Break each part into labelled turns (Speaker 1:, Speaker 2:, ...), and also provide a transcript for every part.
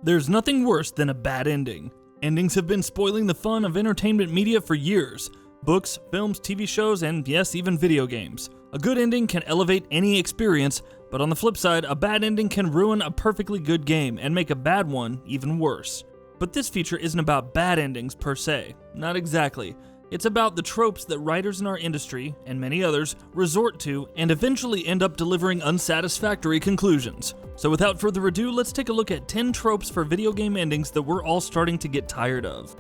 Speaker 1: There's nothing worse than a bad ending. Endings have been spoiling the fun of entertainment media for years. Books, films, TV shows, and yes, even video games. A good ending can elevate any experience, but on the flip side, a bad ending can ruin a perfectly good game and make a bad one even worse. But this feature isn't about bad endings per se. Not exactly. It's about the tropes that writers in our industry, and many others, resort to and eventually end up delivering unsatisfactory conclusions. So without further ado, let's take a look at 10 tropes for video game endings that we're all starting to get tired of.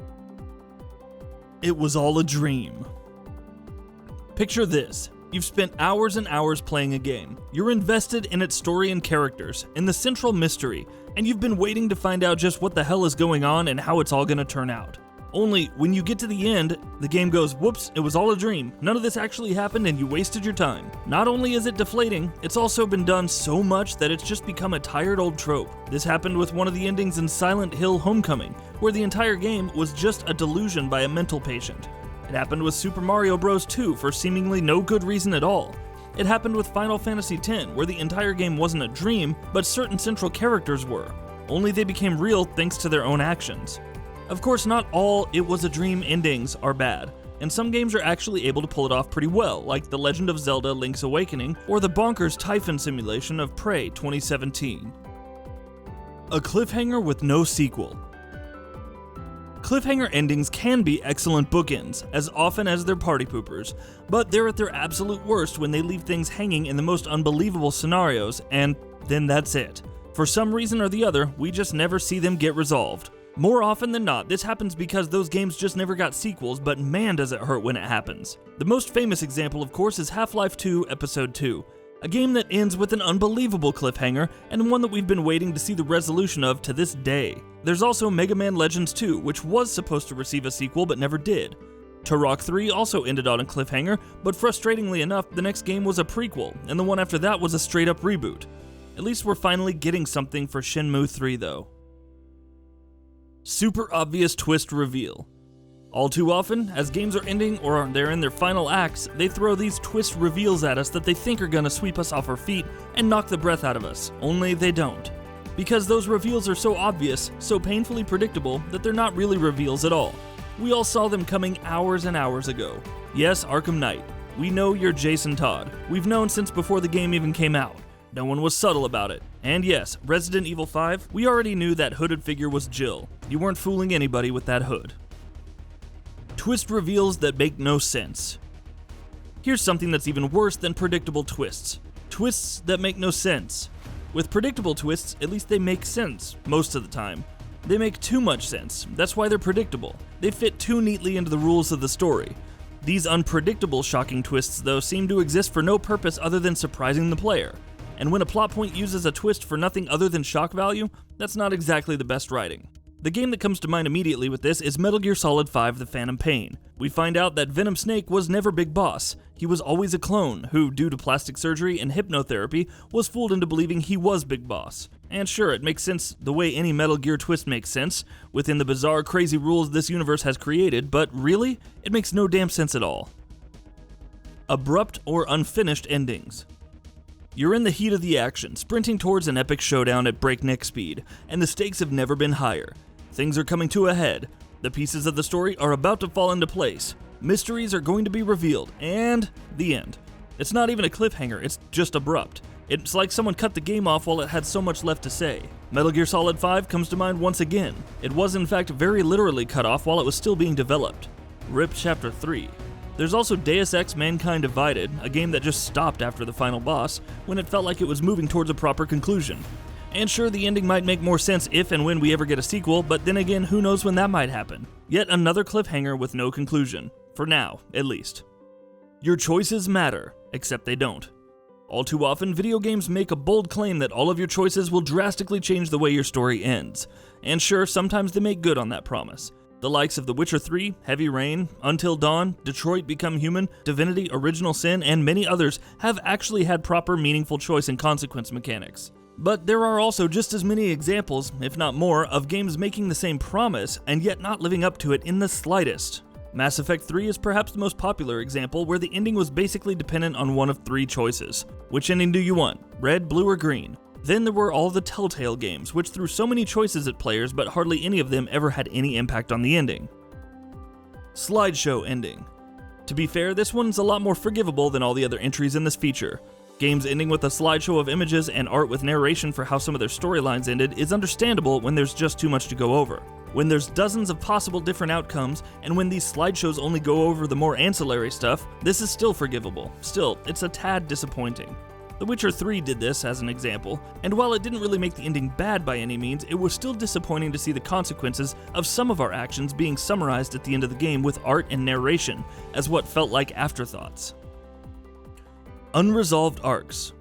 Speaker 1: It was all a dream. Picture this. You've spent hours and hours playing a game. You're invested in its story and characters, in the central mystery, and you've been waiting to find out just what the hell is going on and how it's all gonna turn out. Only, when you get to the end, the game goes, whoops, it was all a dream. None of this actually happened and you wasted your time. Not only is it deflating, it's also been done so much that it's just become a tired old trope. This happened with one of the endings in Silent Hill Homecoming, where the entire game was just a delusion by a mental patient. It happened with Super Mario Bros. 2 for seemingly no good reason at all. It happened with Final Fantasy X, where the entire game wasn't a dream, but certain central characters were. Only they became real thanks to their own actions. Of course, not all "it was a dream" endings are bad, and some games are actually able to pull it off pretty well, like The Legend of Zelda: Link's Awakening or the bonkers Typhon simulation of Prey 2017. A cliffhanger with no sequel. Cliffhanger endings can be excellent bookends, as often as they're party poopers, but they're at their absolute worst when they leave things hanging in the most unbelievable scenarios, and then that's it. For some reason or the other, we just never see them get resolved. More often than not, this happens because those games just never got sequels, but man does it hurt when it happens. The most famous example, of course, is Half-Life 2 Episode 2, a game that ends with an unbelievable cliffhanger, and one that we've been waiting to see the resolution of to this day. There's also Mega Man Legends 2, which was supposed to receive a sequel but never did. Turok 3 also ended on a cliffhanger, but frustratingly enough, the next game was a prequel, and the one after that was a straight-up reboot. At least we're finally getting something for Shenmue 3 though. Super obvious twist reveal. All too often, as games are ending or they're in their final acts, they throw these twist reveals at us that they think are gonna sweep us off our feet and knock the breath out of us, only they don't. Because those reveals are so obvious, so painfully predictable, that they're not really reveals at all. We all saw them coming hours and hours ago. Yes, Arkham Knight. We know you're Jason Todd. We've known since before the game even came out. No one was subtle about it. And yes, Resident Evil 5, we already knew that hooded figure was Jill. You weren't fooling anybody with that hood. Twist reveals that make no sense. Here's something that's even worse than predictable twists. Twists that make no sense. With predictable twists, at least they make sense, most of the time. They make too much sense, that's why they're predictable. They fit too neatly into the rules of the story. These unpredictable shocking twists, though, seem to exist for no purpose other than surprising the player. And when a plot point uses a twist for nothing other than shock value, that's not exactly the best writing. The game that comes to mind immediately with this is Metal Gear Solid 5: The Phantom Pain. We find out that Venom Snake was never Big Boss. He was always a clone who, due to plastic surgery and hypnotherapy, was fooled into believing he was Big Boss. And sure, it makes sense the way any Metal Gear twist makes sense, within the bizarre, crazy rules this universe has created, but really, it makes no damn sense at all. Abrupt or unfinished endings. You're in the heat of the action, sprinting towards an epic showdown at breakneck speed, and the stakes have never been higher. Things are coming to a head. The pieces of the story are about to fall into place. Mysteries are going to be revealed, and the end. It's not even a cliffhanger, it's just abrupt. It's like someone cut the game off while it had so much left to say. Metal Gear Solid 5 comes to mind once again. It was in fact very literally cut off while it was still being developed. RIP Chapter 3. There's also Deus Ex: Mankind Divided, a game that just stopped after the final boss, when it felt like it was moving towards a proper conclusion. And sure, the ending might make more sense if and when we ever get a sequel, but then again, who knows when that might happen. Yet another cliffhanger with no conclusion. For now, at least. Your choices matter, except they don't. All too often, video games make a bold claim that all of your choices will drastically change the way your story ends. And sure, sometimes they make good on that promise. The likes of The Witcher 3, Heavy Rain, Until Dawn, Detroit Become Human, Divinity: Original Sin, and many others have actually had proper meaningful choice and consequence mechanics. But there are also just as many examples, if not more, of games making the same promise and yet not living up to it in the slightest. Mass Effect 3 is perhaps the most popular example where the ending was basically dependent on one of three choices. Which ending do you want? Red, blue, or green? Then there were all the Telltale games, which threw so many choices at players, but hardly any of them ever had any impact on the ending. Slideshow Ending. To be fair, this one's a lot more forgivable than all the other entries in this feature. Games ending with a slideshow of images and art with narration for how some of their storylines ended is understandable when there's just too much to go over. When there's dozens of possible different outcomes, and when these slideshows only go over the more ancillary stuff, this is still forgivable. Still, it's a tad disappointing. The Witcher 3 did this as an example, and while it didn't really make the ending bad by any means, it was still disappointing to see the consequences of some of our actions being summarized at the end of the game with art and narration as what felt like afterthoughts. Unresolved Arcs.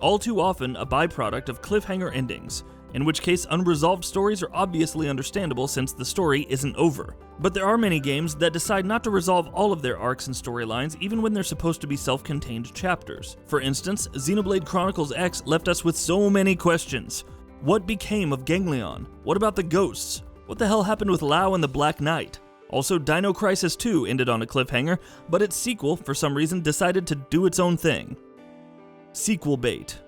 Speaker 1: All too often a byproduct of cliffhanger endings, in which case unresolved stories are obviously understandable since the story isn't over. But there are many games that decide not to resolve all of their arcs and storylines even when they're supposed to be self-contained chapters. For instance, Xenoblade Chronicles X left us with so many questions. What became of Ganglion? What about the ghosts? What the hell happened with Lao and the Black Knight? Also, Dino Crisis 2 ended on a cliffhanger, but its sequel, for some reason, decided to do its own thing. Sequel bait.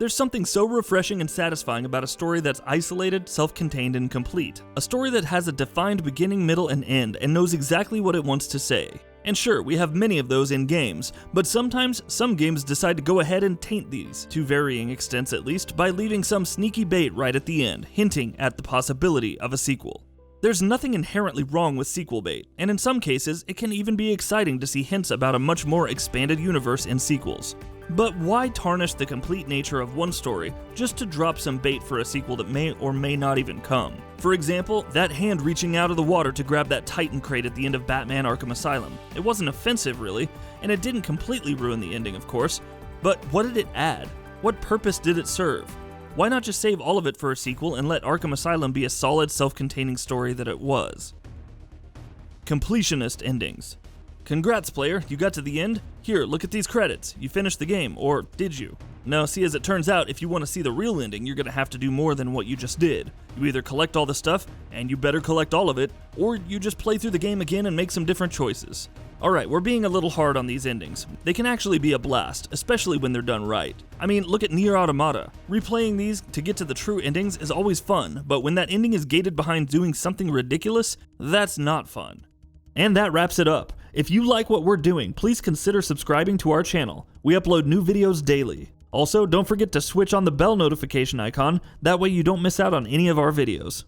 Speaker 1: There's something so refreshing and satisfying about a story that's isolated, self-contained, and complete. A story that has a defined beginning, middle, and end, and knows exactly what it wants to say. And sure, we have many of those in games, but sometimes some games decide to go ahead and taint these, to varying extents at least, by leaving some sneaky bait right at the end, hinting at the possibility of a sequel. There's nothing inherently wrong with sequel bait, and in some cases, it can even be exciting to see hints about a much more expanded universe in sequels. But why tarnish the complete nature of one story just to drop some bait for a sequel that may or may not even come? For example, that hand reaching out of the water to grab that Titan crate at the end of Batman Arkham Asylum. It wasn't offensive really, and it didn't completely ruin the ending of course, but what did it add? What purpose did it serve? Why not just save all of it for a sequel and let Arkham Asylum be a solid self-containing story that it was? Completionist endings. Congrats player, you got to the end? Here, look at these credits. You finished the game, or did you? No, see, as it turns out, if you want to see the real ending, you're gonna have to do more than what you just did. You either collect all the stuff, and you better collect all of it, or you just play through the game again and make some different choices. Alright, we're being a little hard on these endings. They can actually be a blast, especially when they're done right. I mean, look at Nier Automata. Replaying these to get to the true endings is always fun, but when that ending is gated behind doing something ridiculous, that's not fun. And that wraps it up. If you like what we're doing, please consider subscribing to our channel. We upload new videos daily. Also, don't forget to switch on the bell notification icon, that way you don't miss out on any of our videos.